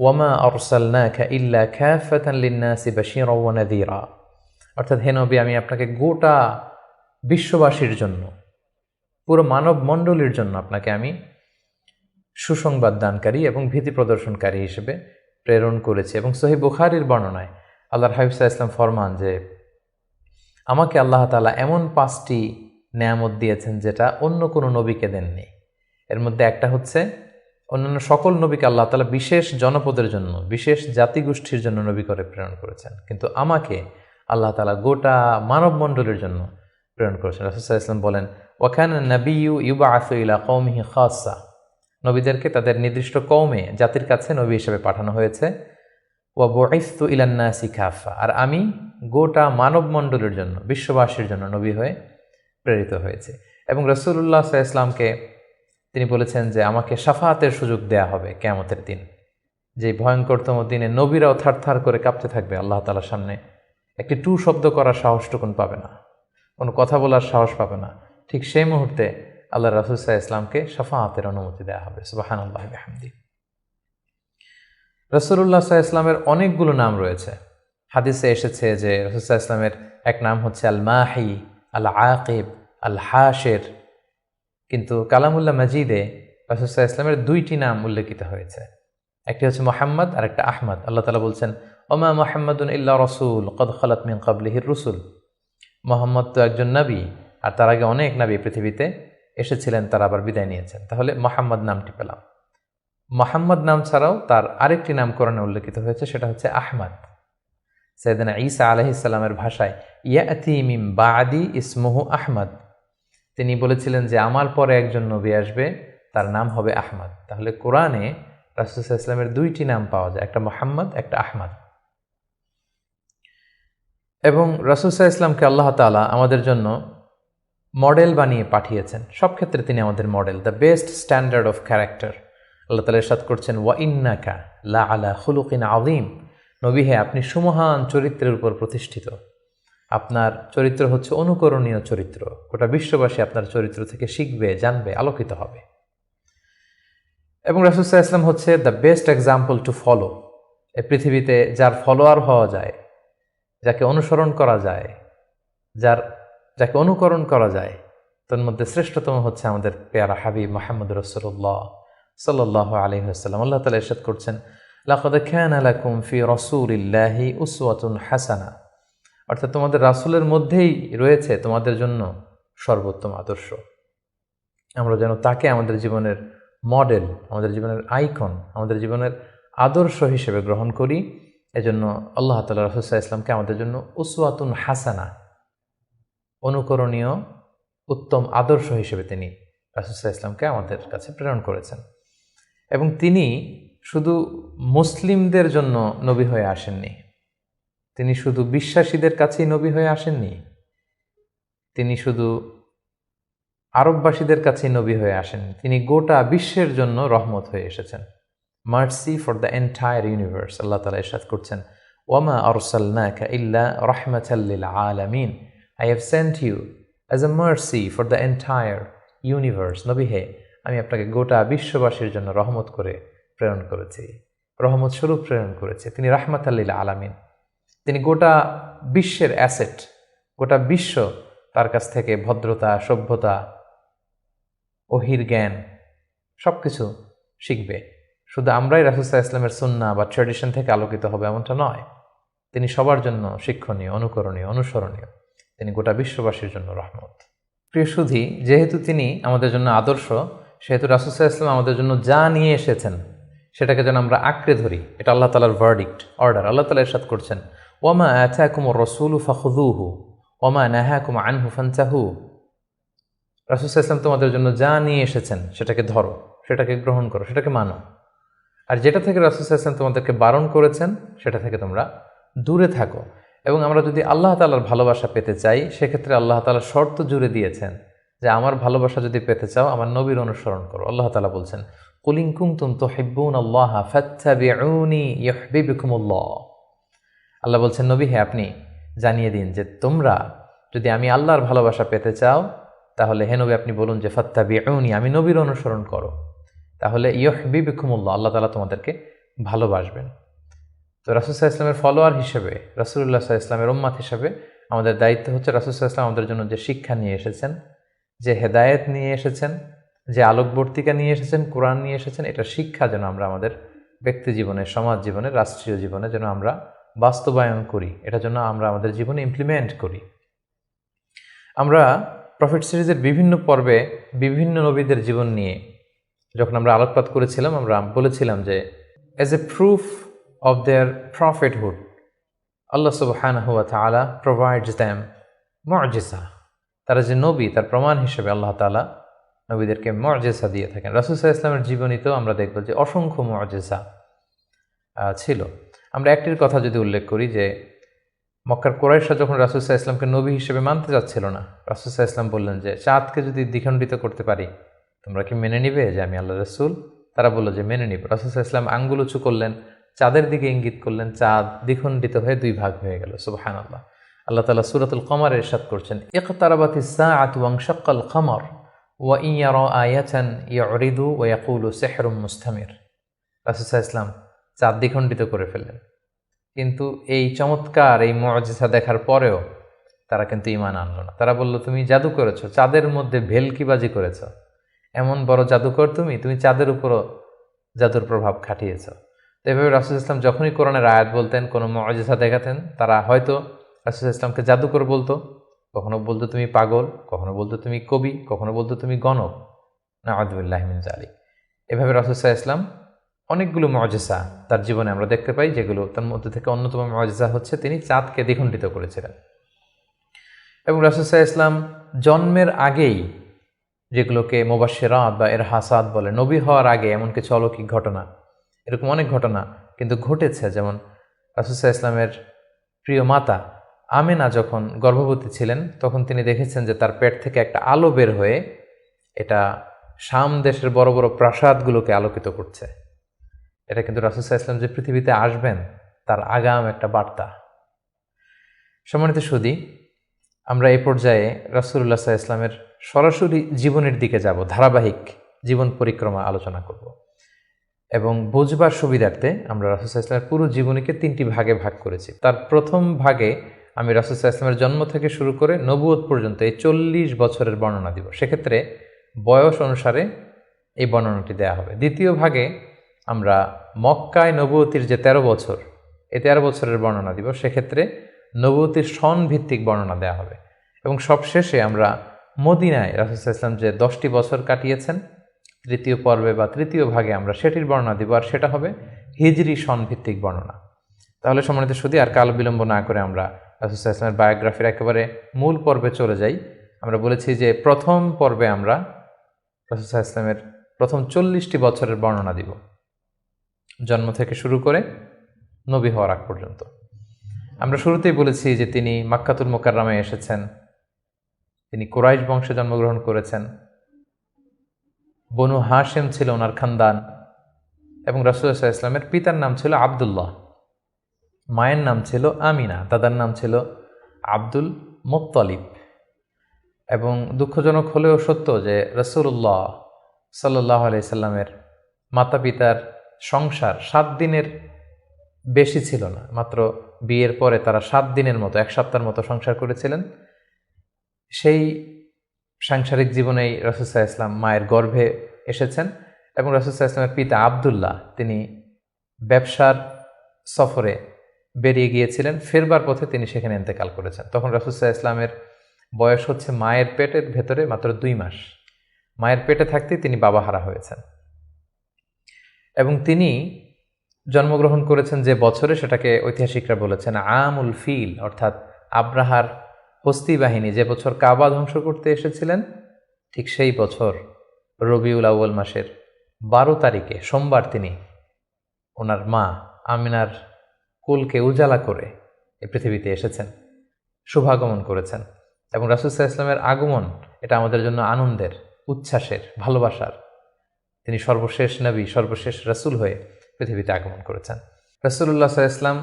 ওয়ামা আরসালনাকা ইল্লা কাফাতান লিন্নাসি বাশীরা ওয়া নাযীরা, অর্থাৎ হে নবী, আমি আপনাকে গোটা বিশ্ববাসীর জন্য, পুরো মানব মণ্ডলীর জন্য আপনাকে আমি সুসংবাদ দানকারী এবং ভীতি প্রদর্শনকারী হিসেবে প্রেরণ করেছি। এবং সহিহ বুখারীর বর্ণনায় আল্লাহর হাবিব সাল্লাল্লাহু আলাইহি ওয়াসাল্লাম ফরমান যে আমাকে আল্লাহ তাআলা এমন 5টি নেয়ামত দিয়েছেন যেটা অন্য কোনো নবীকে দেননি। এর মধ্যে একটা হচ্ছে, অন্যান্য সকল নবীকে আল্লাহ তাআলা বিশেষ জনপদের জন্য, বিশেষ জাতিগোষ্ঠীর জন্য নবী করে প্রেরণ করেছেন, কিন্তু আমাকে আল্লাহ তাআলা গোটা মানব মণ্ডলীর জন্য প্রেরণ করেছেন। রাসূল সাল্লাল্লাহু আলাইহি ওয়াসাল্লাম বলেন, ওয়া কানা নাবিয়্যু ইউবআসু ইলা কওমিহি খাসসা, নবীদেরকে তাদের নির্দিষ্ট কওমে, জাতির কাছে নবী হিসেবে পাঠানো হয়েছে। ওয়া বুইসতু ইলান নাসি কাফা, আর আমি গোটা মানব মণ্ডলীর জন্য, বিশ্ববাসীর জন্য নবী হয়ে প্রেরিত হয়েছে। এবং রাসূলুল্লাহ সাল্লাল্লাহু আলাইহি ওয়াসাল্লামকে তিনি বলেছেন যে আমাকে শাফাআতের সুযোগ দেয়া হবে কিয়ামতের দিন, যে ভয়ঙ্করতম দিনে নবীরাও থারথার করে কাঁপতে থাকবে আল্লাহ তাআলার সামনে, একটি টু শব্দ করার সাহসটুকুন পাবে না, কোনো কথা বলার সাহস পাবে না। ঠিক সেই মুহূর্তে আল্লাহ রাসূল সাল্লাল্লাহু আলাইহি ওয়াসাল্লামকে শাফাআতের অনুমতি দেওয়া হবে। সুবহানাল্লাহি ওয়া বিহামদিহি। রাসূলুল্লাহ সাল্লাল্লাহু আলাইহি ওয়াসাল্লামের অনেকগুলো নাম রয়েছে। হাদিসে এসেছে যে রাসূল সাল্লাল্লাহু আলাইহি ওয়াসাল্লামের এক নাম হচ্ছে আল মাহি, আল আকিব, আল হাশির, কিন্তু কালামুল্লাহ মাজিদে রাসূল সাল্লাল্লাহু আলাইহি ওয়াসাল্লামের 2টি নাম উল্লেখিত হয়েছে। একটি হচ্ছে মুহাম্মদ আর একটা আহমদ। আল্লাহ তাআলা বলছেন, ওমা মুহাম্মাদুন ইল্লা রাসূল কদ খালাত মিন ক্বাবলিহির রুসুল, মুহাম্মদ তো একজন নবী, আর তার আগে অনেক নবী পৃথিবীতে এসেছিলেন, তারা আবার বিদায় নিয়েছেন। তাহলে মুহাম্মদ নামটি পেলাম। মুহাম্মদ নাম ছাড়াও তার আরেকটি নাম কোরআনে উল্লেখিত হয়েছে, সেটা হচ্ছে আহমদ। সাইয়েদনা ঈসা আলাইহিস সালামের ভাষায় ইয়াতি মিন বাদি ইসমুহু আহমদ, তিনি বলেছিলেন যে আমার পরে একজন নবী আসবে, তার নাম হবে আহমদ। তাহলে কোরআনে রাসূল সাল্লাল্লাহু আলাইহি ওয়াসাল্লামের 2টি নাম পাওয়া যায়, একটা মুহাম্মদ, একটা আহমদ। এবং রাসূল সাল্লাল্লাহু আলাইহি ওয়াসাল্লামকে আল্লাহ তাআলা আমাদের জন্য মডেল বানিয়ে পাঠিয়েছেন। সব ক্ষেত্রে তিনি আমাদের model, the best standard of character. আল্লাহ তাআলা ইরশাদ করছেন, ওয়া ইন্নাকা লা আলা খুলুকিন আযীম, নবী হে, আপনি সুমহান চরিত্রের উপর প্রতিষ্ঠিত। আপনার চরিত্র হচ্ছে অনুকরণীয় চরিত্র, গোটা বিশ্ববাসী আপনার চরিত্র থেকে শিখবে, জানবে, আলোকিত হবে। এবং রাসূল সাল্লাল্লাহু আলাইহি ওয়াসাল্লাম হচ্ছে the best example to follow. এই পৃথিবীতে যার ফলোয়ার হওয়া যায়, যাকে অনুসরণ করা যায়, যাকে অনুকরণ করা যায়, তার মধ্যে শ্রেষ্ঠতম হচ্ছে আমাদের পেয়ারা হাবিব মুহাম্মদ রাসূলুল্লাহ সাল্লাল্লাহু আলাইহি ওয়াসাল্লাম। আল্লাহ তাআলা ইরশাদ করছেন, লাকাদ কানা লাকুম ফি রাসূলিল্লাহি উসওয়াতুন হাসানা, অর্থাৎ তোমাদের রাসূলের মধ্যেই রয়েছে তোমাদের জন্য সর্বোত্তম আদর্শ। আমরা যেন তাকে আমাদের জীবনের মডেল, আমাদের জীবনের আইকন, আমাদের জীবনের আদর্শ হিসেবে গ্রহণ করি। এজন্য আল্লাহ তাআলা রাসূল সাল্লাল্লাহু আলাইহি ওয়াসাল্লামকে আমাদের জন্য উসওয়াতুন হাসানা, অনুকরণীয় উত্তম আদর্শ হিসেবে তিনি রাসূল সাল্লাল্লাহু আলাইহি ওয়াসাল্লামকে আমাদের কাছে প্রেরণ করেছেন। এবং তিনি শুধু মুসলিমদের জন্য নবী হয়ে আসেননি, তিনি শুধু বিশ্বাসীদের কাছেই নবী হয়ে আসেননি, তিনি শুধু আরববাসীদের কাছেই নবী হয়ে আসেননি, তিনি গোটা বিশ্বের জন্য রহমত হয়ে এসেছেন। Mercy for the entire universe. আল্লাহ তাআলা ইরশাদ করছেন, ওয়ামা আরসালনাকা ইল্লা রাহমাতাল লিল আলামিন, I have sent you as a mercy for the entire universe. নবী হে, আমি আপনাকে গোটা বিশ্ববাসীর জন্য রহমত করে প্রেরণ করেছি, রহমত স্বরূপ প্রেরণ করেছি। তিনি রাহমাতাল লিল আলামিন, তিনি গোটা বিশ্বের অ্যাসেট, গোটা বিশ্ব তার কাছ থেকে ভদ্রতা, সভ্যতা, ওহির জ্ঞান সব কিছু শিখবে। শুধু আমরাই রাসূল সাল্লাল্লাহু আলাইহি ওয়াসাল্লামের সুন্নাহ বা ট্র্যাডিশন থেকে আলোকিত হবে এমনটা নয়, তিনি সবার জন্য শিক্ষণীয়, অনুকরণীয়, অনুসরণীয়, তিনি গোটা বিশ্ববাসীর জন্য রহমত। প্রিয় সুধী, যেহেতু তিনি আমাদের জন্য আদর্শ, সেহেতু রাসূল সাল্লাল্লাহু আলাইহি ওয়াসাল্লাম আমাদের জন্য যা নিয়ে এসেছেন সেটাকে যেন আমরা আঁকড়ে ধরি। এটা আল্লাহ তাআলার ভার্ডিক্ট, অর্ডার। আল্লাহ তাআলা ইরশাদ করছেন, ওয়ামা আতাকুমুর রাসূলু ফাখুযুহু ওয়ামা নাহাকুম আনহু ফান্তাহু। রাসূল সাল্লাল্লাহু আলাইহি ওয়াসাল্লাম তোমাদের জন্য যা নিয়ে এসেছেন সেটাকে ধরো, সেটাকে গ্রহণ করো, সেটাকে মানো। আর যেটা থেকে রাসূল সাল্লাল্লাহু আলাইহি ওয়াসাল্লাম তোমাদেরকে বারণ করেছেন সেটা থেকে তোমরা দূরে থাকো। এবং আমরা যদি আল্লাহ তাআলার ভালোবাসা পেতে চাই, সেক্ষেত্রে আল্লাহ তাআলা শর্ত জুড়ে দিয়েছেন যে আমার ভালোবাসা যদি পেতে চাও আমার নবীর অনুসরণ করো। আল্লাহ তাআলা বলছেন, কুল ইন কুনতুম তুহিব্বুনাল্লাহা ফাত্তাবিউনি ইউহিব্বুকুমুল্লাহ। আল্লাহ বলছেন, নবী হে, আপনি জানিয়ে দিন যে তোমরা যদি আমি আল্লাহর ভালোবাসা পেতে চাও, তাহলে হে নবী আপনি বলুন যে ফাত্তাবিউনি, আমি নবীর অনুসরণ করো, তাহলে ইউহিব্বুকুমুল্লাহ, আল্লাহ তাআলা তোমাদেরকে ভালোবাসবেন। তো রাসূল সাল্লাল্লাহু আলাইহি ওয়াসাল্লামের ফলোয়ার হিসেবে, রাসূলুল্লাহ সাল্লাল্লাহু আলাইহি ওয়াসাল্লামের উম্মত হিসেবে আমাদের দায়িত্ব হচ্ছে রাসূল সাল্লাল্লাহু আলাইহি ওয়াসাল্লাম আমাদের জন্য যে শিক্ষা নিয়ে এসেছেন, যে হেদায়েত নিয়ে এসেছেন, যে আলোকবর্তিকা নিয়ে এসেছেন, কোরআন নিয়ে এসেছেন, এটা শিক্ষা যেন আমরা আমাদের ব্যক্তি জীবনে, সমাজ জীবনে, রাষ্ট্রীয় জীবনে যেন আমরা বাস্তবায়ন করি, এটা যেন আমরা আমাদের জীবনে ইমপ্লিমেন্ট করি। আমরা প্রফেট সিরিজের বিভিন্ন পর্বে বিভিন্ন নবীদের জীবন নিয়ে যখন আমরা আলোকপাত করেছিলাম, আমরা বলেছিলাম যে as a proof of their prophethood আল্লাহ সুবহানাহু ওয়া তাআলা প্রোভাইডস দেম মুআজিজা। তারা যে নবী, তার প্রমাণ হিসেবে আল্লাহ তাআলা নবীদেরকে মুআজিজা দিয়ে থাকেন। রাসূল সাল্লাল্লাহু আলাইহি ওয়াসাল্লামের জীবনীতেও আমরা দেখব যে অসংখ্য মুআজিজা ছিল। আমরা একটির কথা যদি উল্লেখ করি যে মক্কার কুরাইশরা যখন রাসূল সাল্লাল্লাহু আলাইহি ওয়াসাল্লামকে নবী হিসেবে মানতে যাচ্ছিল না, রাসূল সাল্লাল্লাহু আলাইহি ওয়াসাল্লাম বললেন যে চাঁদকে যদি দ্বিখণ্ডিত করতে পারি তোমরা কি মেনে নিবে যে আমি আল্লাহর রাসূল? তারা বলল যে মেনে নিব। রাসূল সাল্লাল্লাহু আলাইহি ওয়াসাল্লাম আঙ্গুল উঁচু করলেন, চাঁদের দিকে ইঙ্গিত করলেন, চাঁদ দ্বিখণ্ডিত হয়ে দুই ভাগ হয়ে গেল। সুবহানাল্লাহ। আল্লাহ তাআলা সূরাতুল কমারে ইরশাদ করছেন, ইকতারাবাতিস সাআতু ওয়ানশাক্কাল কমর ওয়া ইন ইয়ারা আয়াতান ইউরিদু ওয়া ইয়াকুলু সিহরুম মুস্তামির। রাসূল সাল্লাল্লাহু আলাইহি ওয়াসাল্লাম চাঁদ দ্বিখণ্ডিত করে ফেললেন, কিন্তু এই চমৎকার এই মুআজিজা দেখার পরেও তারা কিন্তু ঈমান আনলো না। তারা বলল, তুমি জাদু করেছো, চাঁদের মধ্যে ভেলকিবাজি করেছো, এমন বড় জাদুকর তুমি চাঁদের উপরও জাদুর প্রভাব খাটিয়েছো। তো এভাবে রাসূল ইসলাম যখনই কোরআনের আয়াত বলতেন, কোনো মুআজিজা দেখাতেন, তারা হয়তো রাসূল ইসলামকে জাদুকর বলতো, কখনো বলতো তুমি পাগল, কখনো বলতো তুমি কবি, কখনো বলতো তুমি গণক, নাউযুবিল্লাহি মিন যালিক। এভাবে রাসূল ইসলাম অনেকগুলো মুআজিজা তার জীবনে আমরা দেখতে পাই, যেগুলো তার মধ্যে থেকে অন্যতম মুআজিজা হচ্ছে তিনি চাঁদকে দ্বিখণ্ডিত করেছিলেন। এবং রাসূল ইসলাম জন্মের আগেই, যেগুলোকে মুবাশশিরাত বা ইরহাসাত বলে, নবী হওয়ার আগে এমন কিছু অলৌকিক ঘটনা, এরকম অনেক ঘটনা কিন্তু ঘটেছে। যেমন রাসূল ইসলামের প্রিয় মাতা আমেনা যখন গর্ভবতী ছিলেন, তখন তিনি দেখেছেন যে তার পেট থেকে একটা আলো বের হয়ে এটা শাম দেশের বড় বড় প্রাসাদগুলোকে আলোকিত করছে। এটা কিন্তু রাসূল ইসলাম যে পৃথিবীতে আসবেন তার আগাম একটা বার্তা। সম্মানিত সুধী, আমরা এই পর্যায়ে রাসূলুল্লাহ সাল্লাল্লাহু আলাইহি ওয়াসাল্লামের সরাসরি জীবনের দিকে যাব, ধারাবাহিক জীবন পরিক্রমা আলোচনা করব এবং বুঝবার সুবিধার্থে আমরা রাসূল সাল্লাল্লাহু আলাইহি ওয়াসাল্লামের পুরো জীবনীকে 3টি ভাগে ভাগ করেছি। তার প্রথম ভাগে আমি রাসূল সাল্লাল্লাহু আলাইহি ওয়াসাল্লামের জন্ম থেকে শুরু করে নবুয়ত পর্যন্ত এই 40 বছরের বর্ণনা দিব। সেক্ষেত্রে বয়স অনুসারে এই বর্ণনাটি দেয়া হবে। দ্বিতীয় ভাগে আমরা মক্কায় নবুয়তির যে 13 বছর, এই 13 বছরের বর্ণনা দিব। সেক্ষেত্রে নবুয়তির সন ভিত্তিক বর্ণনা দেওয়া হবে। এবং সবশেষে আমরা মদিনায় রাসূল সাল্লাল্লাহু আলাইহি ওয়াসাল্লাম যে 10টি বছর কাটিয়েছেন, তৃতীয় পর্বে বা তৃতীয় ভাগে আমরা সেটির বর্ণনা দিব, আর সেটা হবে হিজরি সন ভিত্তিক বর্ণনা। তাহলে সম্মানিত সুধী, আর কাল বিলম্ব না করে আমরা রাসূল সাল্লাল্লাহু আলাইহি ওয়াসাল্লামের বায়োগ্রাফির একেবারে মূল পর্বে চলে যাই। আমরা বলেছি যে প্রথম পর্বে আমরা রাসূল সাল্লাল্লাহু আলাইহি ওয়াসাল্লামের প্রথম 40টি বছরের বর্ণনা দিব, জন্ম থেকে শুরু করে নবী হওয়ার আগ পর্যন্ত। আমরা শুরুতেই বলেছি যে তিনি মাক্কাতুল মুকাররমায় এসেছেন, তিনি কুরাইশ বংশে জন্মগ্রহণ করেছেন, বনু হাশেম ছিল ওনার খানদান, এবং রাসূলুল্লাহ সাল্লাল্লাহু আলাইহি ওয়াসাল্লামের পিতার নাম ছিল আব্দুল্লাহ, মায়ের নাম ছিল আমিনা, দাদার নাম ছিল আব্দুল মুত্তালিব। এবং দুঃখজনক হলেও সত্য যে রাসূলুল্লাহ সাল্লাল্লাহু আলাইহি সাল্লামের মাতা পিতার সংসার 7 দিনের বেশি ছিল না। মাত্র বিয়ের পরে তারা 7 দিনের মতো, 1 সপ্তাহের মতো সংসার করেছিলেন। সেই সাংসারিক জীবনেই রাসূল সাল্লাল্লাহু আলাইহি ওয়াসাল্লাম মায়ের গর্ভে এসেছেন। এবং রাসূল সাল্লাল্লাহু আলাইহি ওয়াসাল্লামের পিতা আব্দুল্লাহ তিনি ব্যবসার সফরে বেরিয়ে গিয়েছিলেন, ফেরবার পথে তিনি সেখানে ইন্তেকাল করেছেন। তখন রাসূল সাল্লাল্লাহু আলাইহি ওয়াসাল্লামের বয়স হচ্ছে মায়ের পেটের ভেতরে মাত্র 2 মাস। মায়ের পেটে থাকতেই তিনি বাবাহারা হয়েছেন। এবং তিনি জন্মগ্রহণ করেছেন যে বছরে, সেটাকে ঐতিহাসিকরা বলেছেন আমুল ফিল, অর্থাৎ আব্রাহার হস্তি বাহিনী যে বছর কাবা ধ্বংস করতে এসেছিলেন, ঠিক সেই বছর রবিউল আউয়াল মাসের 12 তারিখে সোমবার তিনি ওনার মা আমিনার কুলকে উজালা করে এই পৃথিবীতে এসেছেন, শুভাগমন করেছেন। এবং রাসূল সাল্লাল্লাহু আলাইহি ওয়াসাল্লামের আগমন এটা আমাদের জন্য আনন্দের, উচ্ছ্বাসের, ভালোবাসার। তিনি সর্বশেষ নবী, সর্বশেষ রাসূল হয়ে পৃথিবীতে আগমন করেছেন। রাসূলুল্লাহ সাল্লাল্লাহু আলাইহি ওয়াসাল্লাম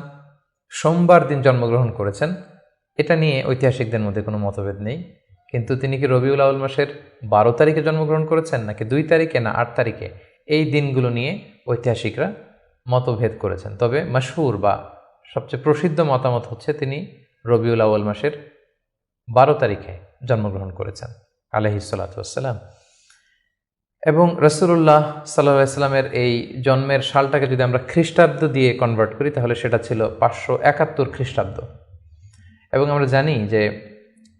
সোমবার দিন জন্মগ্রহণ করেছেন, এটা নিয়ে ঐতিহাসিকদের মধ্যে কোনো মতভেদ নেই। কিন্তু তিনি কি রবিউল আউয়াল মাসের 12 তারিখে জন্মগ্রহণ করেছেন, নাকি 2 তারিখে, না 8 তারিখে, এই দিনগুলো নিয়ে ঐতিহাসিকরা মতভেদ করেছেন, তবে মাশহুর বা সবচেয়ে প্রসিদ্ধ মতামত হচ্ছে তিনি রবিউল আউয়াল মাসের 12 তারিখে জন্মগ্রহণ করেছেন আলাইহিস সালাতু ওয়াসসালাম। এবং রাসূলুল্লাহ সাল্লাল্লাহু আলাইহি সাল্লামের এই জন্মের সালটাকে যদি আমরা খ্রিস্টাব্দ দিয়ে কনভার্ট করি তাহলে সেটা ছিল 571 খ্রিস্টাব্দ। এবং আমরা জানি যে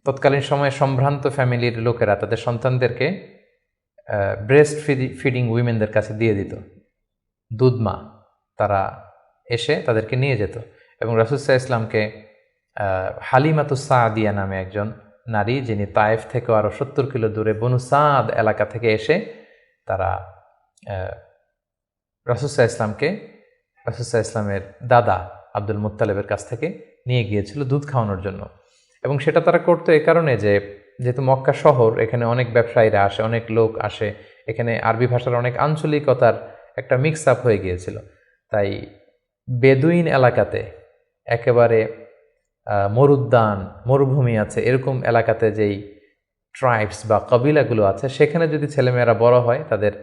তৎকালীন সময়ে সম্ভ্রান্ত ফ্যামিলির লোকেরা তাদের সন্তানদেরকে ব্রেস্ট ফিডিং উইমেনদের কাছে দিয়ে দিত, দুধমা, তারা এসে তাদেরকে নিয়ে যেত। এবং রাসূল সাল্লাল্লাহু আলাইহি ইসলামকে হালিমাতুস সাদিয়া নামে একজন নারী, যিনি তায়েফ থেকে আরও 70 কিলো দূরে বনু সাদ এলাকা থেকে এসে তারা রাসূল সাল্লাল্লাহু আলাইহি ইসলামকে রাসূল সাল্লাল্লাহু আলাইহি ইসলামের দাদা আব্দুল মুত্তালিবের কাছ থেকে নিয়ে গিয়েছিল দুধ খাওয়ানোর জন্য। এবং সেটা তারা করতো এই কারণে যে যেহেতু মক্কা শহর, এখানে অনেক ব্যবসায়ীরা আসে, অনেক লোক আসে, এখানে আরবি ভাষার অনেক আঞ্চলিকতার একটা মিক্স আপ হয়ে গিয়েছিল। তাই বেদুইন এলাকাতে, একেবারে মরুদ্যান, মরুভূমি আছে, এরকম এলাকাতে যেই ট্রাইবস বা কবিলাগুলো আছে, সেখানে যদি ছেলেমেয়েরা বড় হয়, তাদের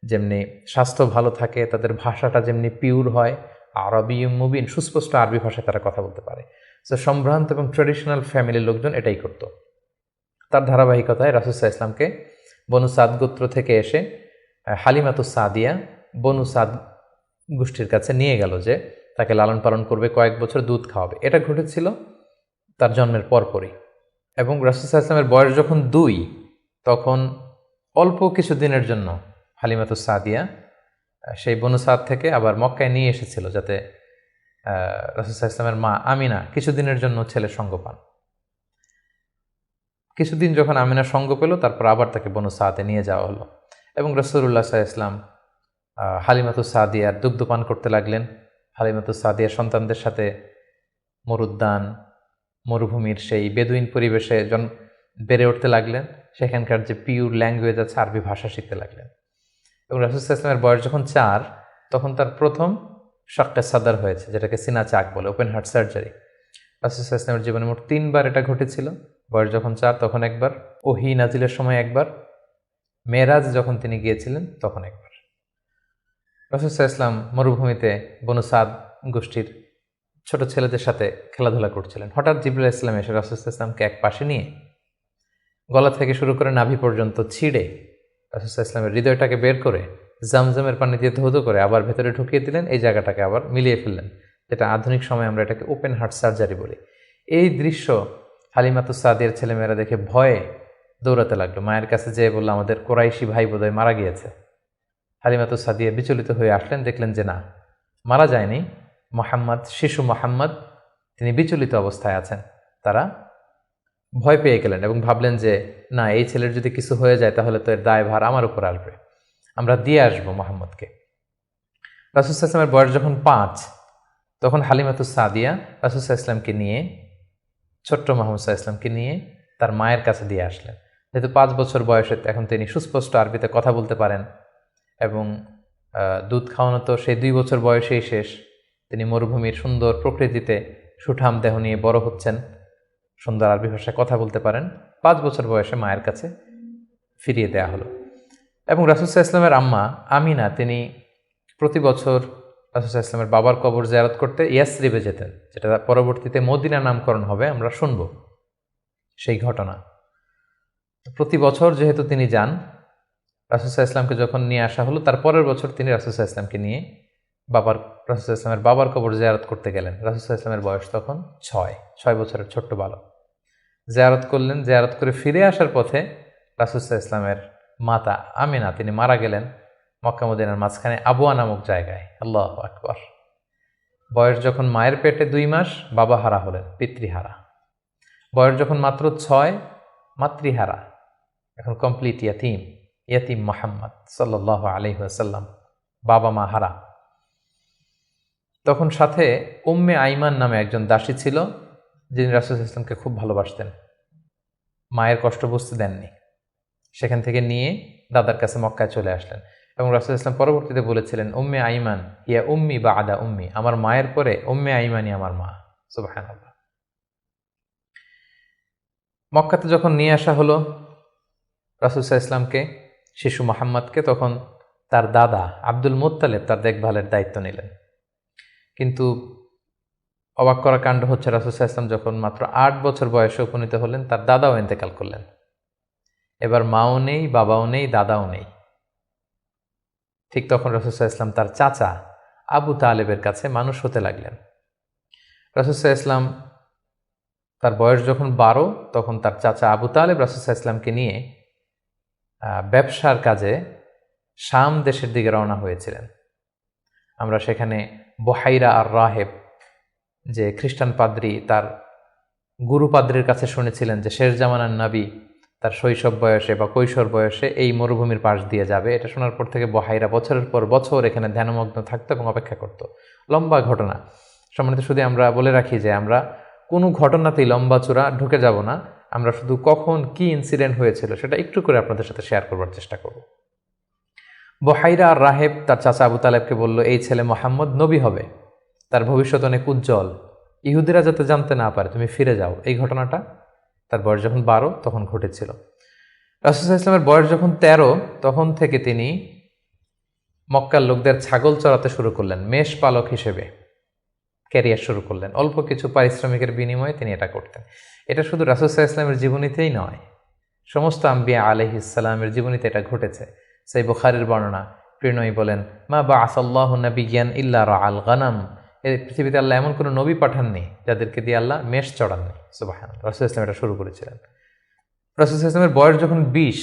যেমনি স্বাস্থ্য ভালো থাকে, তাদের ভাষাটা যেমনি পিওর হয়, আরবি মুবিন, সুস্পষ্ট আরবি ভাষায় তারা কথা বলতে পারে। সো সম্ভ্রান্ত এবং ট্রেডিশনাল ফ্যামিলির লোকজন এটাই করত। তার ধারাবাহিকতায় রাসূল সাল্লাল্লাহু আলাইহি ইসলামকে বনু সাদ গোত্র থেকে এসে হালিমাতুস সাদিয়া বনু সাদ গোষ্ঠীর কাছে নিয়ে গেল যে তাকে লালন পালন করবে, কয়েক বছর দুধ খাওয়াবে। এটা ঘটেছিল তার জন্মের পরপরই। এবং রাসূল সাল্লাল্লাহু আলাইহি ইসলামের বয়স যখন 2, তখন অল্প কিছু দিনের জন্য হালিমাতুস সাদিয়া সেই বনু সাদ থেকে আবার মক্কায় নিয়ে এসেছিল, যাতে রাসূল সাল্লাল্লাহু আলাইহি ইসলামের মা আমিনা কিছুদিনের জন্য ছেলের সঙ্গ পান। কিছুদিন যখন আমিনা সঙ্গ পেল, তারপর আবার তাকে বনু সাদে নিয়ে যাওয়া হলো। এবং রাসূলুল্লাহ সাল্লাল্লাহু আলাইহি ইসলাম হালিমাতুস সাদিয়ার দুগ্ধ পান করতে লাগলেন। হালিমাতুস সাদিয়ার সন্তানদের সাথে মরুদ্যান, মরুভূমির সেই বেদুইন পরিবেশে বেড়ে উঠতে লাগলেন। সেখানকার যে পিওর ল্যাঙ্গুয়েজ আছে, আরবি ভাষা শিখতে লাগলেন। এবং রাসূল সাল্লাল্লাহু আলাইহি ইসলামের বয়স যখন 4, তখন তার প্রথম শাক্কে সাদার হয়েছে, যেটাকে সিনা চাক বলে, ওপেন হার্ট সার্জারি। রাসূল সাল্লাল্লাহু আলাইহি ইসলামের জীবনে মোট 3 বার এটা ঘটেছিল। বয়স যখন 4 তখন একবার, ওহী নাজিলের সময় একবার, মেরাজ যখন তিনি গিয়েছিলেন তখন একবার। রাসূল সাল্লাল্লাহু আলাইহি ইসলাম মরুভূমিতে বনু সাদ গোষ্ঠীর ছোট ছেলেদের সাথে খেলাধুলা করছিলেন। হঠাৎ জিবরাইল আলাইহিস সালাম এসে রাসূল সাল্লাল্লাহু আলাইহি ইসলামকে এক পাশে নিয়ে গলা থেকে শুরু করে নাভি পর্যন্ত ছিঁড়ে রাসূল সাল্লাল্লাহু আলাইহি ইসলামের হৃদয়টাকে বের করে জামজামের পানি দিয়ে ধৌত করে আবার ভেতরে ঢুকিয়ে দিলেন। এই জায়গাটাকে আবার মিলিয়ে ফেললেন, যেটা আধুনিক সময়ে আমরা এটাকে ওপেন হার্ট সার্জারি বলি। এই দৃশ্য হালিমাতুস সাদিয়ার ছেলেমেয়েরা দেখে ভয়ে দৌড়াতে লাগলো। মায়ের কাছে যেয়ে বলল, আমাদের কোরাইশি ভাই বোধহয় মারা গিয়েছে। হালিমাতুস সাদিয়া বিচলিত হয়ে আসলেন, দেখলেন যে না, মারা যায়নি, মুহাম্মদ, শিশু মুহাম্মদ, তিনি বিচলিত অবস্থায় আছেন। তারা ভয় পেয়ে গেলেন এবং ভাবলেন যে না, এই ছেলের যদি কিছু হয়ে যায় তাহলে তো এর দায়ভার আমার উপর আসবে, আমরা দিয়ে আসবো মুহাম্মদকে। রাসূল সাল্লাল্লাহু আলাইহি ওয়াসাল্লামের বয়স যখন 5, তখন হালিমাতুস সাদিয়া রাসূল সাল্লাল্লাহু আলাইহি ওয়াসাল্লামকে নিয়ে, ছোট্ট মুহাম্মদ সাল্লাল্লাহু আলাইহি ওয়াসাল্লামকে নিয়ে তার মায়ের কাছে দিয়ে আসলেন। যেহেতু 5 বছর বয়সে এখন তিনি সুস্পষ্ট আরবিতে কথা বলতে পারেন এবং দুধ খাওয়ানো তো সেই 2 বছর বয়সেই শেষ। তিনি মরুভূমির সুন্দর প্রকৃতিতে সুঠাম দেহ নিয়ে বড় হচ্ছেন, সুন্দর আরবি ভাষায় কথা বলতে পারেন। 5 বছর বয়সে মায়ের কাছে ফিরিয়ে দেয়া হলো। এবং রাসূল সাল্লাল্লাহু আলাইহি ওয়াসাল্লামের আম্মা আমিনা, তিনি প্রতি বছর রাসূল সাল্লাল্লাহু আলাইহি ওয়াসাল্লামের বাবার কবর জিয়ারত করতে ইয়াসরিবে যেতেন, যেটা পরবর্তীতে মদিনা নামকরণ হবে, আমরা শুনব সেই ঘটনা। প্রতি বছর যেহেতু তিনি যান, রাসূল সাল্লাল্লাহু আলাইহি ওয়াসাল্লামকে যখন নিয়ে আসা হলো, তার পরের বছর তিনি রাসূল সাল্লাল্লাহু আলাইহি ওয়াসাল্লামকে নিয়ে রাসূল সাল্লাল্লাহু আলাইহি ওয়াসাল্লামের বাবার কবর জিয়ারত করতে গেলেন। রাসূল সাল্লাল্লাহু আলাইহি ওয়াসাল্লামের বয়স তখন 6 বছরের ছোট্ট বালক। জিয়ারত করলেন। জিয়ারত করে ফিরে আসার পথে রাসূল সাল্লাল্লাহু আলাইহি ওয়াসাল্লামের মাতা আমিনা, তিনি মারা গেলেন মক্কা মদিনার মাঝখানে আবওয়া নামক জায়গায়। আল্লাহু আকবার। বয়স যখন মায়ের পেটে 2 মাস, বাবা হারা হলেন, পিতৃহারা। বয়স যখন মাত্র 6, মাতৃহারা, এখন কমপ্লিট ইয়াতিম মুহাম্মদ সাল্লাল্লাহু আলাইহি ওয়াসাল্লাম, বাবা মা হারা। তখন সাথে উম্মে আইমান নামে একজন দাসী ছিল, যিনি রাসূল সাল্লাল্লাহু আলাইহি ওয়াসাল্লামকে খুব ভালোবাসতেন, মায়ের কষ্ট বুঝতে দেননি। সেখান থেকে নিয়ে দাদার কাছে মক্কায় চলে আসলেন। এবং রাসূল সাল্লাল্লাহু আলাইহি ওয়াসাল্লাম পরবর্তীতে বলেছিলেন, উম্মে আইমান ইয়া উম্মি বা'দা উম্মি, আমার মায়ের পরে উম্মে আইমানই আমার মা। সুবহানাল্লাহ। মক্কাতে যখন নিয়ে আসা হলো রাসূল সাল্লাল্লাহু আলাইহি ওয়াসাল্লামকে, শিশু মুহাম্মদকে, তখন তার দাদা আব্দুল মুত্তালিব তার দেখভালের দায়িত্ব নিলেন। কিন্তু অবাক করা কাণ্ড হচ্ছে, রাসূল সাল্লাল্লাহু আলাইহি ওয়াসাল্লাম যখন মাত্র 8 বছর বয়সে উপনীত হলেন, তার দাদাও ইন্তেকাল করলেন। এবার মাও নেই, বাবাও নেই, দাদাও নেই। ঠিক তখন রাসূল সাল্লাল্লাহু আলাইহি ওয়াসাল্লাম তার চাচা আবু তালেবের কাছে মানুষ হতে লাগলেন। রাসূল সাল্লাল্লাহু আলাইহি ওয়াসাল্লাম তার বয়স যখন 12, তখন তার চাচা আবু তালেব রাসূল সাল্লাল্লাহু আলাইহি ওয়াসাল্লামকে নিয়ে ব্যবসার কাজে শাম দেশের দিকে রওনা হয়েছিলেন। আমরা সেখানে বহাইরা আর রাহেব, যে খ্রিস্টান পাদ্রী, তার গুরু পাদ্রীর কাছে শুনেছিলেন যে শেষ জামানার নবী তার শৈশব বয়সে বা কৈশোর বয়সে এই মরুভূমির পাশ দিয়ে যাবে। এটা শোনার পর থেকে বহাইরা বছরের পর বছর এখানে ধ্যানমগ্ন থাকতো এবং অপেক্ষা করত। লম্বা ঘটনা। সম্মানিত, শুধু আমরা বলে রাখি যে আমরা কোনো ঘটনাতেই লম্বা চূড়া ঢুকে যাব না। আমরা শুধু কখন কি ইনসিডেন্ট হয়েছিল সেটা একটু করে আপনাদের সাথে শেয়ার করবার চেষ্টা করব। বহাইরা আর রাহেব তার চাচা আবু তালেবকে বলল, এই ছেলে মুহাম্মদ নবী হবে, তার ভবিষ্যৎ অনেক উজ্জ্বল, ইহুদিরা যাতে জানতে না পারে, তুমি ফিরে যাও। এই ঘটনাটা তার বয়স যখন 12 তখন ঘটেছিল। রাসূল সাল্লাল্লাহু আলাইহি ওয়াসাল্লামের বয়স যখন 13, তখন থেকে তিনি মক্কার লোকদের ছাগল চড়াতে শুরু করলেন, মেষ পালক হিসেবে ক্যারিয়ার শুরু করলেন। অল্প কিছু পারিশ্রমিকের বিনিময়ে তিনি এটা করতেন। এটা শুধু রাসূল সাল্লাল্লাহু আলাইহি ওয়াসাল্লামের জীবনীতেই নয়, সমস্ত আম্বিয়া আলাইহিস সালামের জীবনীতে এটা ঘটেছে। সহিহ বুখারীর বর্ণনা, প্রিয় নবী বলেন, মা বাআসাল্লাহু নাবিয়্যান ইল্লা রাআল গানাম, এই পৃথিবীতে আল্লাহ এমন কোনো নবী পাঠাননি যাদেরকে দিয়ে আল্লাহ মেষ চড়াননি। সুবহানাল্লাহ। রাসূল সাল্লাল্লাহু আলাইহি ওয়াসাল্লাম এটা শুরু করেছিলেন। রাসূল সাল্লাল্লাহু আলাইহি ওয়াসাল্লামের বয়স যখন 20,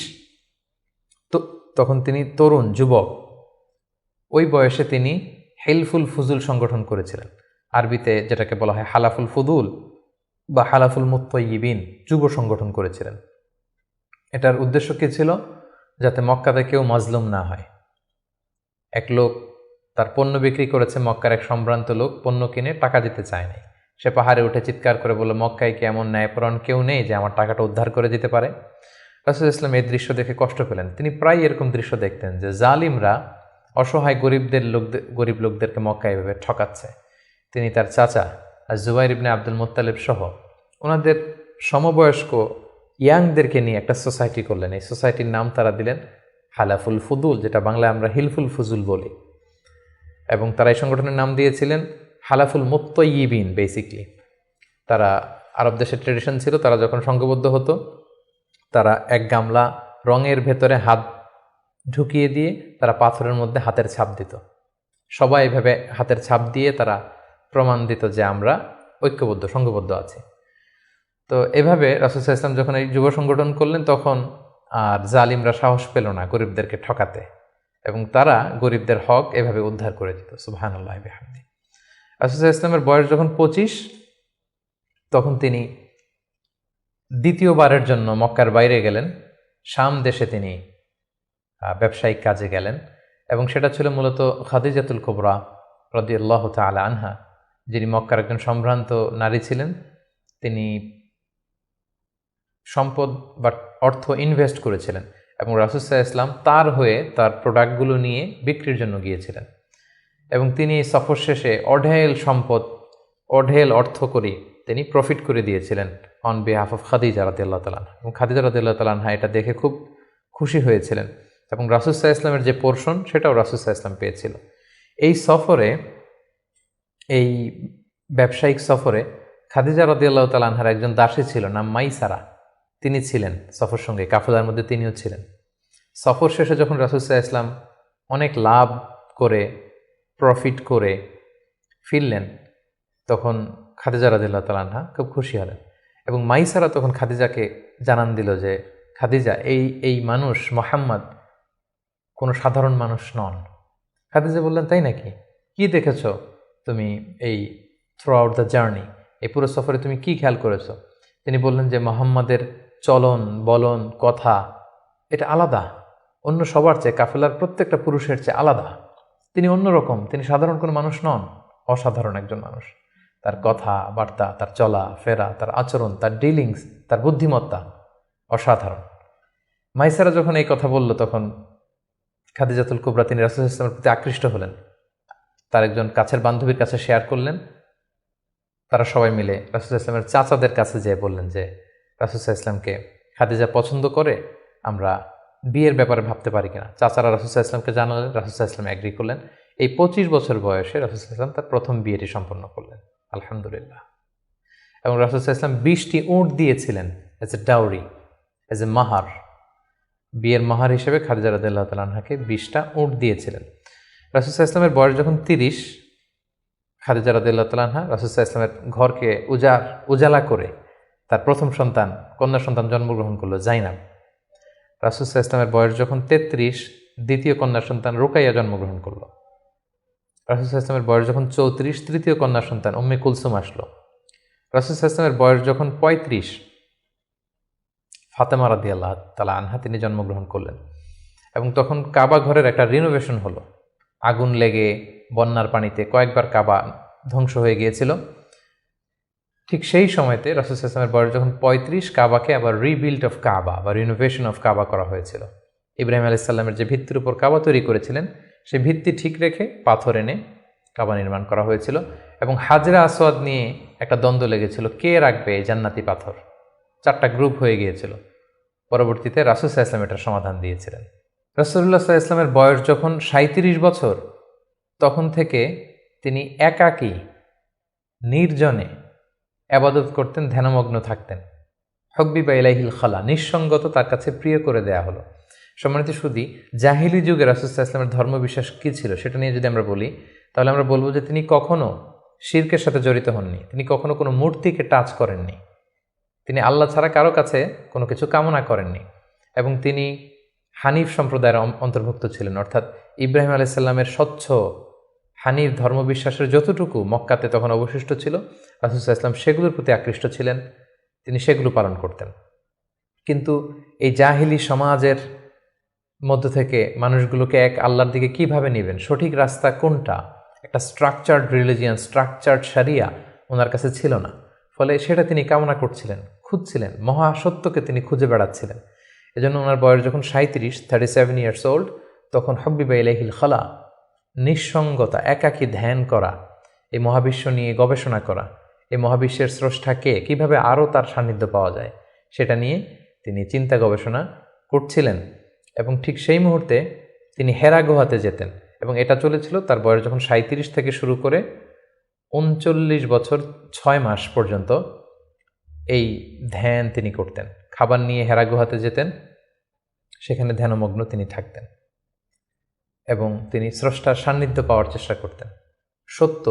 তখন তিনি তরুণ যুবক। ওই বয়সে তিনি হিলফুল ফুজুল সংগঠন করেছিলেন। আরবিতে যেটাকে বলা হয় হালাফুল ফুদুল বা হালাফুল মুত্তাইয়িবিন, যুব সংগঠন করেছিলেন। এটার উদ্দেশ্য কী ছিল? যাতে মক্কাতে কেউ মাজলুম না হয়। এক লোক তার পণ্য বিক্রি করেছে, মক্কার এক সম্ভ্রান্ত লোক পণ্য কিনে টাকা দিতে চায় নাই। সে পাহাড়ে উঠে চিৎকার করে বলল, মক্কায় কি এমন ন্যায়পরায়ণ কেউ নেই যে আমার টাকাটা উদ্ধার করে দিতে পারে? রাসূল সাল্লাল্লাহু আলাইহি ওয়াসাল্লাম এই দৃশ্য দেখে কষ্ট পেলেন। তিনি প্রায় এরকম দৃশ্য দেখতেন যে জালিমরা অসহায় গরিব লোকদেরকে মক্কায় এভাবে ঠকাচ্ছে। তিনি তার চাচা জুবাইর ইবনে আব্দুল মুত্তালিব সহ ওনাদের সমবয়স্ক ইয়াংদেরকে নিয়ে একটা সোসাইটি করলেন। এই সোসাইটির নাম তারা দিলেন হালাফুল ফুদুল, যেটা বাংলায় আমরা হিলফুল ফুজুল বলি। এবং তারা এই সংগঠনের নাম দিয়েছিলেন হালাফুল মুত্তাইয়িবিন। বেসিকলি তারা, আরব দেশের ট্রেডিশন ছিল, তারা যখন সংঘবদ্ধ হতো তারা এক গামলা রঙের ভেতরে হাত ঢুকিয়ে দিয়ে তারা পাথরের মধ্যে হাতের ছাপ দিত। সবাই এভাবে হাতের ছাপ দিয়ে তারা প্রমাণ দিত যে আমরা ঐক্যবদ্ধ, সংঘবদ্ধ আছি। তো এভাবে রাসূল সাল্লাল্লাহু আলাইহি ওয়াসাল্লাম যখন এই যুব সংগঠন করলেন, তখন আর জালিমরা সাহস পেল না গরিবদেরকে ঠকাতে, এবং তারা গরিবদের হক এভাবে উদ্ধার করে দিত। সুবহানাল্লাহি ওয়া বিহামদিহি। রাসূল সাল্লাল্লাহু আলাইহি ওয়াসাল্লামের বয়স যখন 25, তখন তিনি দ্বিতীয়বারের জন্য মক্কার বাইরে গেলেন। শাম দেশে তিনি ব্যবসায়িক কাজে গেলেন, এবং সেটা ছিল মূলত খাদিজাতুল কুবরা রাদিয়াল্লাহু তাআলা আনহা, যিনি মক্কার একজন সম্ভ্রান্ত নারী ছিলেন। তিনি সম্পদ বা অর্থ ইনভেস্ট করেছিলেন, এবং রাসূল সাল্লাল্লাহু আলাইহি ওয়াসাল্লাম তার হয়ে তার প্রোডাক্টগুলো নিয়ে বিক্রির জন্য গিয়েছিলেন। এবং তিনি সফর শেষে অঢেল সম্পদ, অঢেল অর্থ করে তিনি প্রফিট করে দিয়েছিলেন অন বিহাফ অফ খাদিজা রাদিয়াল্লাহু তাআলা আনহা। এবং খাদিজা রাদিয়াল্লাহু তাআলা আনহা এটা দেখে খুব খুশি হয়েছিলেন, এবং রাসূল সাল্লাল্লাহু আলাইহি ওয়াসাল্লামের যে পোর্শন সেটাও রাসূল সাল্লাল্লাহু আলাইহি ওয়াসাল্লাম পেয়েছিল। এই সফরে, এই ব্যবসায়িক সফরে খাদিজা রাদিয়াল্লাহু তাআলা আনহার একজন দাসী ছিল, নাম মাইসারা। তিনি ছিলেন সফর সঙ্গে, কাফেলার মধ্যে তিনিও ছিলেন। সফর শেষে যখন রাসূল সাল্লাল্লাহু আলাইহি ওয়াসাল্লাম অনেক লাভ করে, প্রফিট করে ফিরলেন, তখন খাদিজা রাদিয়াল্লাহু তাআলা আনহা খুব খুশি হলেন। এবং মাইসারা তখন খাদিজাকে জানান দিল যে, খাদিজা, এই মানুষ মুহাম্মদ কোনো সাধারণ মানুষ নন। খাদিজা বললেন, তাই নাকি? কি দেখেছ তুমি এই থ্রু আউট দ্য জার্নি, এই পুরো সফরে তুমি কি খেয়াল করেছো? তিনি বললেন যে মুহাম্মাদের চলন বলন কথা এটা আলাদা, অন্য সবার চেয়ে, কাফেলার প্রত্যেকটা পুরুষের চেয়ে আলাদা। তিনি অন্যরকম, তিনি সাধারণ কোনো মানুষ নন, অসাধারণ একজন মানুষ। তার কথা বার্তা, তার চলা ফেরা, তার আচরণ, তার ডিলিংস, তার বুদ্ধিমত্তা অসাধারণ। মাইসারা যখন এই কথা বলল, তখন খাদিজাতুল কুবরা তিনি রাসূল সাল্লাল্লাহু আলাইহি ওয়াসাল্লামের প্রতি আকৃষ্ট হলেন। তার একজন কাছের বান্ধবীর কাছে শেয়ার করলেন। তারা সবাই মিলে রাসূল সাল্লাল্লাহু আলাইহি ওয়াসাল্লামের চাচাদের কাছে যেয়ে বললেন যে, রাসূল সাল্লাল্লাহু আলাইহি ওয়াসাল্লামকে খাদিজা পছন্দ করে, আমরা বিয়ের ব্যাপারে ভাবতে পারি কিনা। চাচারা রাসূল সাল্লাল্লাহু আলাইহি ওয়াসাল্লামকে জানালেন, রাসূল সাল্লাল্লাহু আলাইহি ওয়াসাল্লাম এগ্রি করলেন। এই 25 বছর বয়সে রাসূল সাল্লাল্লাহু আলাইহি ওয়াসাল্লাম তার প্রথম বিয়েটি সম্পন্ন করলেন, আলহামদুলিল্লাহ। এবং রাসূল সাল্লাল্লাহু আলাইহি ওয়াসাল্লাম 20টি উট দিয়েছিলেন as a dowry, as a মাহার। বিয়ের মাহার হিসেবে খাদিজা রাদিয়াল্লাহু তাআলা আনহাকে 20টা উট দিয়েছিলেন। রাসূল সাল্লাল্লাহু আলাইহি ওয়াসাল্লামের বয়স যখন 30, খাদিজা রাদিয়াল্লাহু তাআলা আনহা রাসূল সাল্লাল্লাহু আলাইহি ওয়াসাল্লামের ঘরকে উজালা করে তার প্রথম সন্তান, কন্যা সন্তান জন্মগ্রহণ করলো, জাইনাব। রাসূল সাল্লাল্লাহু আলাইহি ওয়াসাল্লামের বয়স যখন 33, দ্বিতীয় কন্যা সন্তান রুকাইয়া জন্মগ্রহণ করলো। রাসূল সাল্লাল্লাহু আলাইহি ওয়াসাল্লামের বয়স যখন 34, তৃতীয় কন্যা সন্তান উম্মে কুলসুম আসলো। রাসূল সাল্লাল্লাহু আলাইহি ওয়াসাল্লামের বয়স যখন 35, ফাতেমা রাদিয়াল্লাহু তাআলা আনহা তিনি জন্মগ্রহণ করলেন। এবং তখন কাবা ঘরের একটা রিনোভেশন হলো। আগুন লেগে বন্যার পানিতে কয়েকবার কাবা ধ্বংস হয়ে গিয়েছিল। ঠিক সেই সময়তে রাসূল সাল্লাল্লাহু আলাইহি ওয়াসাল্লামের বয়স যখন 35, কাবাকে আবার রিবিল্ড অফ কাবা বা রিনোভেশন অফ কাবা করা হয়েছিল। ইব্রাহিম আলাইহিস সালামের যে ভিত্তির উপর কাবা তৈরি করেছিলেন, সেই ভিত্তি ঠিক রেখে পাথর এনে কাবা নির্মাণ করা হয়েছিল। এবং হাজরা আসওয়াদ নিয়ে একটা দ্বন্দ্ব লেগেছিল, কে রাখবে এই জান্নাতি পাথর। 4টা গ্রুপ হয়ে গিয়েছিল। পরবর্তীতে রাসূল সাল্লাল্লাহু আলাইহি ওয়াসাল্লাম এটার সমাধান দিয়েছিলেন। রাসূলুল্লাহ সাল্লাল্লাহু আলাইহি ওয়াসাল্লামের বয়স যখন 37 বছর, তখন থেকে তিনি একাকী নির্জনে ইবাদত করতেন, ধ্যানমগ্ন থাকতেন। হুব্বিবা ইলাইহিল খালা, নিঃসঙ্গত তার কাছে প্রিয় করে দেয়া হলো। সম্মানিত সুধী, জাহিলি যুগে রাসূল সাল্লাল্লাহু আলাইহি ওয়াসাল্লামের ধর্মবিশ্বাস কী ছিল সেটা নিয়ে যদি আমরা বলি, তাহলে আমরা বলবো যে তিনি কখনো শিরকের সাথে জড়িত হননি, তিনি কখনো কোনো মূর্তিকে টাচ করেননি, তিনি আল্লাহ ছাড়া কারো কাছে কোনো কিছু কামনা করেননি। এবং তিনি হানিফ সম্প্রদায়ের অন্তর্ভুক্ত ছিলেন, অর্থাৎ ইব্রাহিম আলাইহিস সালামের স্বচ্ছ হানিফ ধর্মবিশ্বাসের যতটুকু মক্কাতে তখন অবশিষ্ট ছিল, রাসূল সাল্লাল্লাহু আলাইহি ওয়াসাল্লাম সেগুলোর প্রতি আকৃষ্ট ছিলেন, তিনি সেগুলো পালন করতেন। কিন্তু এই জাহিলি সমাজের মধ্য থেকে মানুষগুলোকে এক আল্লাহর দিকে কিভাবে নেবেন, সঠিক রাস্তা কোনটা, একটা স্ট্রাকচার্ড রিলিজিয়ান, স্ট্রাকচার্ড শারিয়া ওনার কাছে ছিল না। ফলে সেটা তিনি কামনা করছিলেন, খুঁজছিলেন, মহাসত্যকে তিনি খুঁজে বেড়াচ্ছিলেন। এজন্য ওনার বয়স যখন 37 ইয়ার্স ওল্ড, তখন হুব্বিবা ইলাইহিল খালা, নিঃসঙ্গতা, একাকী ধ্যান করা, এই মহাবিশ্ব নিয়ে গবেষণা করা, এই মহাবিশ্বের স্রষ্টাকে কিভাবে আরও তার সান্নিধ্য পাওয়া যায় সেটা নিয়ে তিনি চিন্তা গবেষণা করছিলেন। এবং ঠিক সেই মুহূর্তে তিনি হেরা গুহাতে যেতেন। এবং এটা চলেছিল তার বয়স যখন 37 থেকে শুরু করে 39 বছর 6 মাস পর্যন্ত এই ধ্যান তিনি করতেন। খাবার নিয়ে হেরা গুহাতে যেতেন, সেখানে ধ্যানমগ্ন তিনি থাকতেন এবং তিনি স্রষ্টার সান্নিধ্য পাওয়ার চেষ্টা করতেন। সত্য,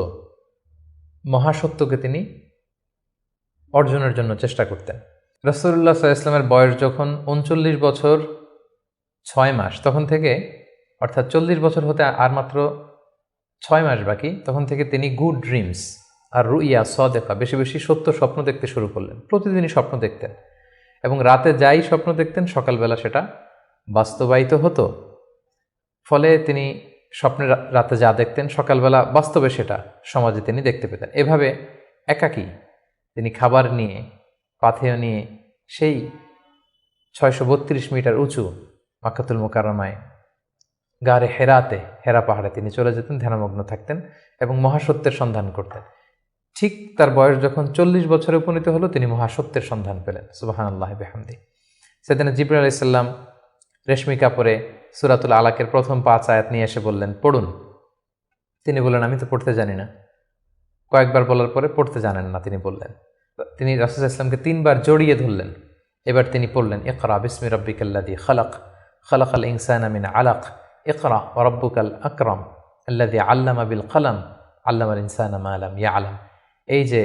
মহাসত্যকে তিনি অর্জনের জন্য চেষ্টা করতেন। রাসূলুল্লাহ সাল্লাল্লাহু আলাইহি ওয়াসাল্লামের বয়স যখন 39 বছর 6 মাস, তখন থেকে, অর্থাৎ 40 বছর হতে আর মাত্র 6 মাস বাকি, তখন থেকে তিনি গুড ড্রিমস আর রুইয়া সাদেকা, বেশি বেশি সত্য স্বপ্ন দেখতে শুরু করলেন। প্রতিদিনই স্বপ্ন দেখতেন এবং রাতে যাই স্বপ্ন দেখতেন সকালবেলা সেটা বাস্তবায়িত হতো। ফলে তিনি স্বপ্নে রাতে যা দেখতেন সকালবেলা বাস্তবে সেটা সমাজে তিনি দেখতে পেতেন। এভাবে একাকী তিনি খাবার নিয়ে, পাথেয় নিয়ে সেই 632 মিটার উঁচু মাক্কাতুল মুকাররমায় গারে হেরাতে, হেরা পাহাড়ে তিনি চলে যেতেন, ধ্যানমগ্ন থাকতেন এবং মহাসত্যের সন্ধান করতেন। ঠিক তার বয়স যখন 40 বছরে উপনীত হলো, তিনি মহাসত্যের সন্ধান পেলেন। সুবহানাল্লাহি বিহামদি। সেদিন জিবরাইল আলাইহিস সালাম রেশমি কাপড়ে সূরাতুল আলাকের প্রথম 5 আয়াত নিয়ে এসে বললেন, পড়ুন। তিনি বললেন, আমি তো পড়তে জানি না। কয়েকবার বলার পরে পড়তে জানেন না তিনি বললেন। তিনি রাসূল সাল্লাল্লাহু আলাইহি ওয়াসাল্লামকে 3 বার জড়িয়ে ধরলেন। এবার তিনি পড়লেন, ইকরা বিসমি রাব্বিকাল্লাযী খালাক, খালাকাল ইনসানা মিন আলাক, ইকরা ওয়া রাব্বুকাল আকরাম আল্লাযী আল্লামা বিল কলম আল্লামাল ইনসানা মা লাম ইয়ালাম। এই যে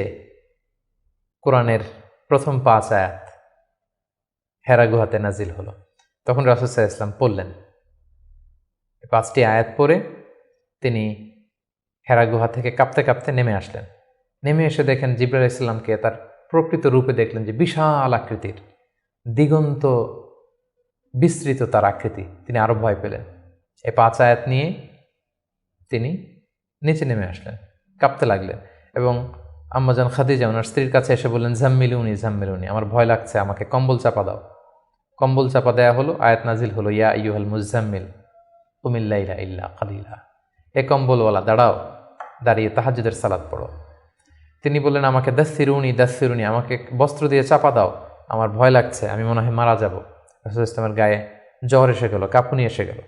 কোরআনের প্রথম 5 আয়াত হেরা গুহাতে নাজিল হলো, তখন রাসূল সাল্লাল্লাহু আলাইহি ওয়াসাল্লাম পড়লেন। 5টি আয়াত পড়ে তিনি হেরা গুহা থেকে কাঁপতে কাঁপতে নেমে আসলেন। নেমে এসে দেখেন জিবরাইল আলাইহিস সালামকে তার প্রকৃত রূপে দেখলেন, যে বিশাল আকৃতির, দিগন্ত বিস্তৃত তার আকৃতি। তিনি আরো ভয় পেলেন। এই 5 আয়াত নিয়ে তিনি নিচে নেমে আসলেন, কাঁপতে লাগলেন এবং আম্মাজান খাদিজা ওনার স্ত্রীর কাছে এসে বললেন, জাম্মিলুনি জাম্মিলুনি, আমার ভয় লাগছে, আমাকে কম্বল চাপা দাও। কম্বল চাপা দেয়া হলো, আয়াত নাজিল হলো, ইয়া আইয়ুহাল মুজাম্মিল কুমিল লাইলা ইল্লা কালিলা। এ কম্বলওয়ালা, দাঁড়াও, দাঁড়িয়ে তাহাজ্জুদের সালাত পড়ো। তিনি বললেন, আমাকে দাসসিরুনি দাসসিরুনি, আমাকে বস্ত্র দিয়ে চাপা দাও, আমার ভয় লাগছে, আমি মনে হয় মারা যাব। রাসূল ইসলামের গায়ে জ্বর এসে গেল, কাঁপুনি এসে গেল।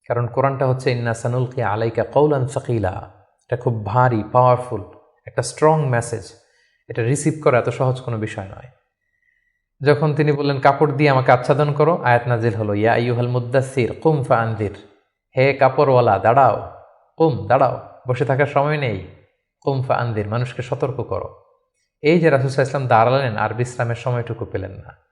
কারণ কোরআনটা হচ্ছে ইন্না সানুলকি আলাইকা কওলান সাকিলা, এটা খুব ভারী, পাওয়ারফুল একটা স্ট্রং মেসেজ। এটা রিসিভ করা এত সহজ কোনো বিষয় নয়। যখন তিনি বললেন কাপড় দিয়ে আমাকে আচ্ছাদন করো, আয়াত নাজিল হলো ইয়া আইয়ুহাল মুদ্দাসসির কুম ফাআনযির, হে কাপড়ওয়ালা দাঁড়াও, কুম দাঁড়াও, বসে থাকার সময় নেই, কুম ফাআনযির মানুষকে সতর্ক করো। এই যে রাসূল সাল্লাল্লাহু আলাইহি ওয়াসাল্লাম দাঁড়ালেন আর বিশ্রামের সময়টুকু পেলেন না।